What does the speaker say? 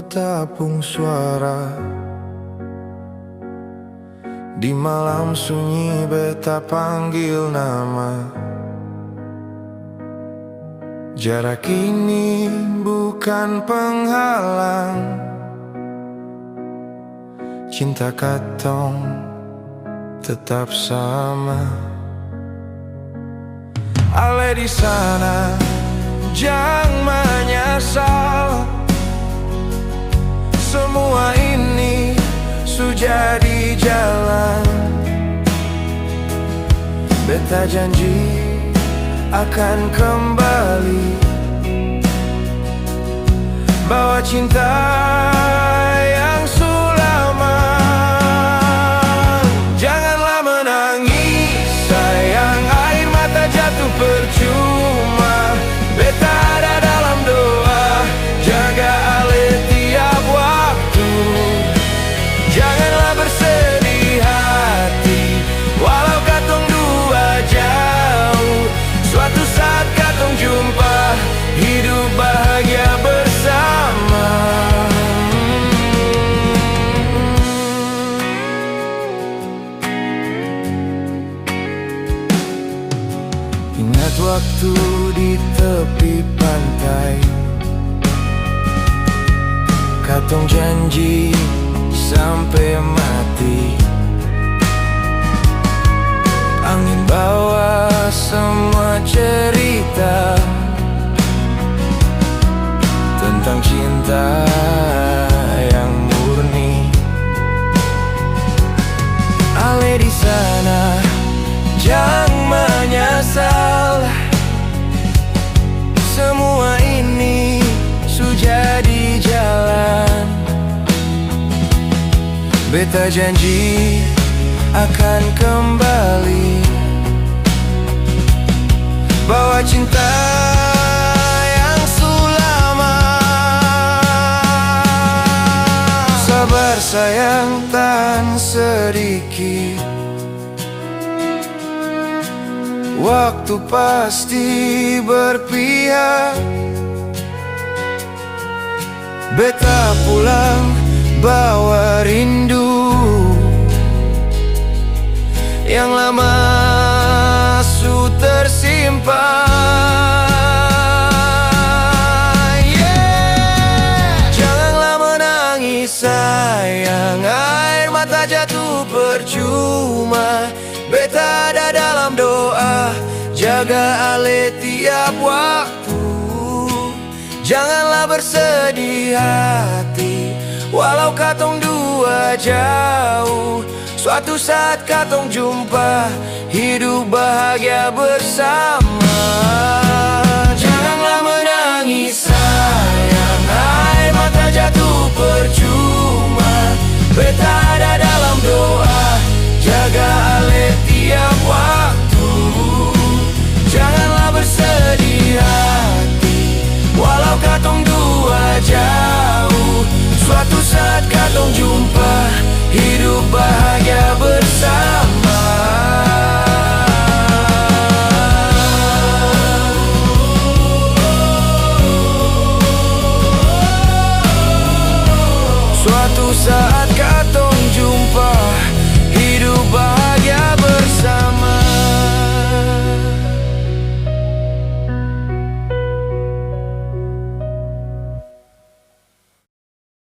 bertabung suara. Di malam sunyi beta panggil nama. Jarak ini bukan penghalang, cinta katong tetap sama. Ale di sana, jangan menyesal. Semua ini sudah di jalan. Beta janji akan kembali, bawa cinta yang sulama. Janganlah menangis sayang, air mata jatuh percuma. Beta ada dalam doa, jaga ale tiap waktu. Janganlah bersedih hati, walau katong dua jauh. Suatu saat katong jumpa, hidup bahagia bersama. Ingat waktu di tepi pantai, katong janji sampai mati. Angin bawa semua cerita tentang cinta yang murni. Ale di sana, jangan menyesal. Semua ini sudah di jalan. Beta janji akan kembali, bawa cinta yang sulama. Sabar sayang, tahan sedikit. Waktu pasti berpihak. Beta pulang bawa rindu yang lama su tersimpan. Janganlah menangis sayang, air mata jatuh percuma. Beta ada dalam doa, jaga ale tiap waktu. Janganlah bersedih hati, walau katong dua jauh. Suatu saat katong jumpa, hidup bahagia bersama.